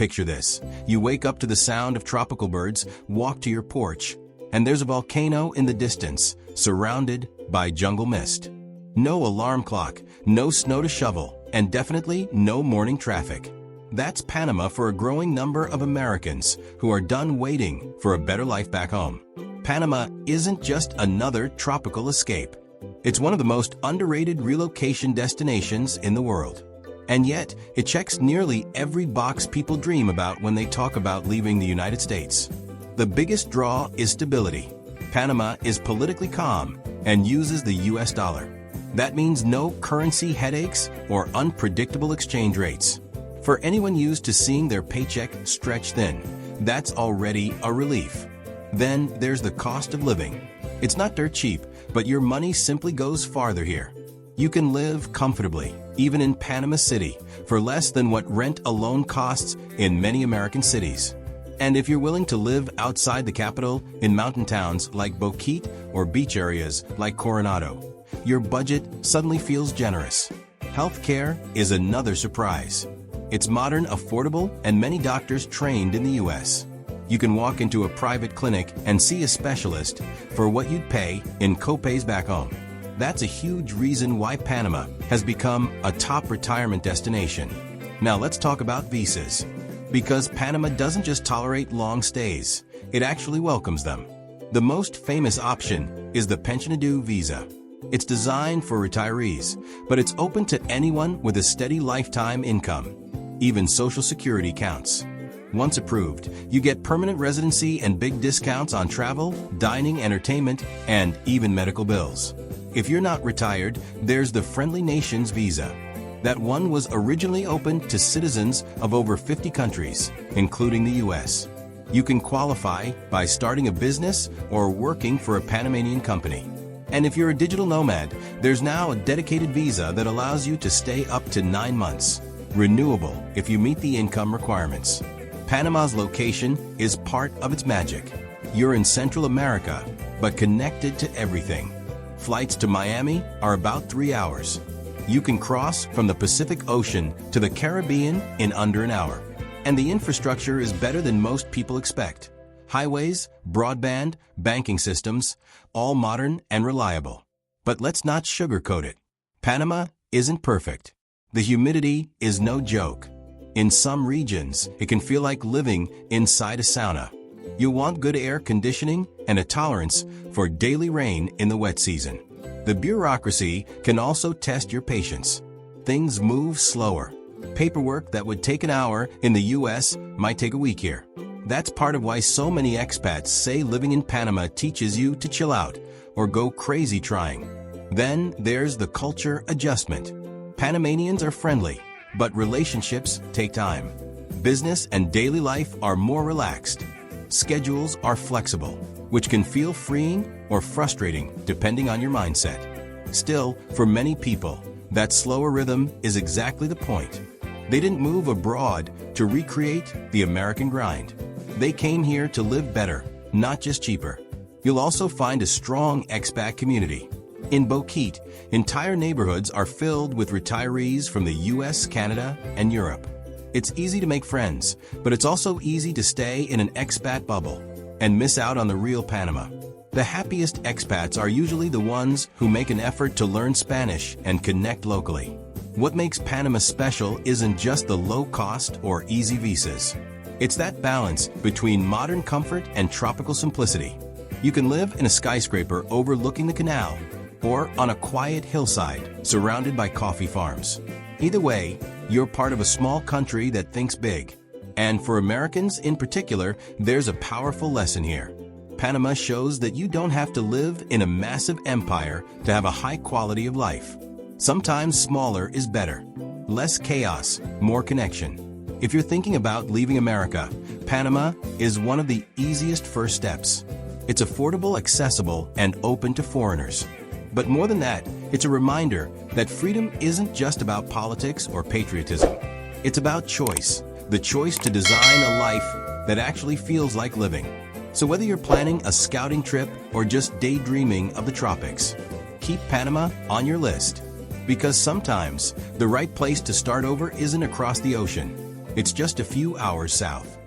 Picture this. You wake up to the sound of tropical birds, walk to your porch, and there's a volcano in the distance, surrounded by jungle mist. No alarm clock, no snow to shovel, and definitely no morning traffic. That's Panama for a growing number of Americans who are done waiting for a better life back home. Panama isn't just another tropical escape. It's one of the most underrated relocation destinations in the world. And yet, it checks nearly every box people dream about when they talk about leaving the United States. The biggest draw is stability. Panama is politically calm and uses the US dollar. That means no currency headaches or unpredictable exchange rates. For anyone used to seeing their paycheck stretch thin, that's already a relief. Then there's the cost of living. It's not dirt cheap, but your money simply goes farther here. You can live comfortably, even in Panama City, for less than what rent alone costs in many American cities. And if you're willing to live outside the capital, in mountain towns like Boquete or beach areas like Coronado, your budget suddenly feels generous. Healthcare is another surprise. It's modern, affordable, and many doctors trained in the US. You can walk into a private clinic and see a specialist for what you'd pay in copays back home. That's a huge reason why Panama has become a top retirement destination. Now let's talk about visas. Because Panama doesn't just tolerate long stays, it actually welcomes them. The most famous option is the Pensionado visa. It's designed for retirees, but it's open to anyone with a steady lifetime income. Even Social Security counts. Once approved, you get permanent residency and big discounts on travel, dining, entertainment, and even medical bills. If you're not retired, there's the Friendly Nations visa. That one was originally open to citizens of over 50 countries, including the US. You can qualify by starting a business or working for a Panamanian company. And if you're a digital nomad, there's now a dedicated visa that allows you to stay up to 9 months. Renewable if you meet the income requirements. Panama's location is part of its magic. You're in Central America, but connected to everything. Flights to Miami are about 3 hours. You can cross from the Pacific Ocean to the Caribbean in under an hour. And the infrastructure is better than most people expect. Highways, broadband, banking systems, all modern and reliable. But let's not sugarcoat it. Panama isn't perfect. The humidity is no joke. In some regions, it can feel like living inside a sauna. You'll want good air conditioning and a tolerance for daily rain in the wet season. The bureaucracy can also test your patience. Things move slower. Paperwork that would take an hour in the US might take a week here. That's part of why so many expats say living in Panama teaches you to chill out or go crazy trying. Then there's the culture adjustment. Panamanians are friendly, but relationships take time. Business and daily life are more relaxed. Schedules are flexible, which can feel freeing or frustrating depending on your mindset. Still, for many people, that slower rhythm is exactly the point. They didn't move abroad to recreate the American grind. They came here to live better, not just cheaper. You'll also find a strong expat community. In Boquete, entire neighborhoods are filled with retirees from the US, Canada, and Europe. It's easy to make friends, but it's also easy to stay in an expat bubble and miss out on the real Panama. The happiest expats are usually the ones who make an effort to learn Spanish and connect locally. What makes Panama special isn't just the low cost or easy visas. It's that balance between modern comfort and tropical simplicity. You can live in a skyscraper overlooking the Canal or on a quiet hillside surrounded by coffee farms. Either way, you're part of a small country that thinks big. And for Americans in particular, there's a powerful lesson here. Panama shows that you don't have to live in a massive empire to have a high quality of life. Sometimes smaller is better. Less chaos, more connection. If you're thinking about leaving America, Panama is one of the easiest first steps. It's affordable, accessible, and open to foreigners. But more than that, it's a reminder that freedom isn't just about politics or patriotism. It's about choice, the choice to design a life that actually feels like living. So whether you're planning a scouting trip or just daydreaming of the tropics, keep Panama on your list. Because sometimes the right place to start over isn't across the ocean. It's just a few hours south.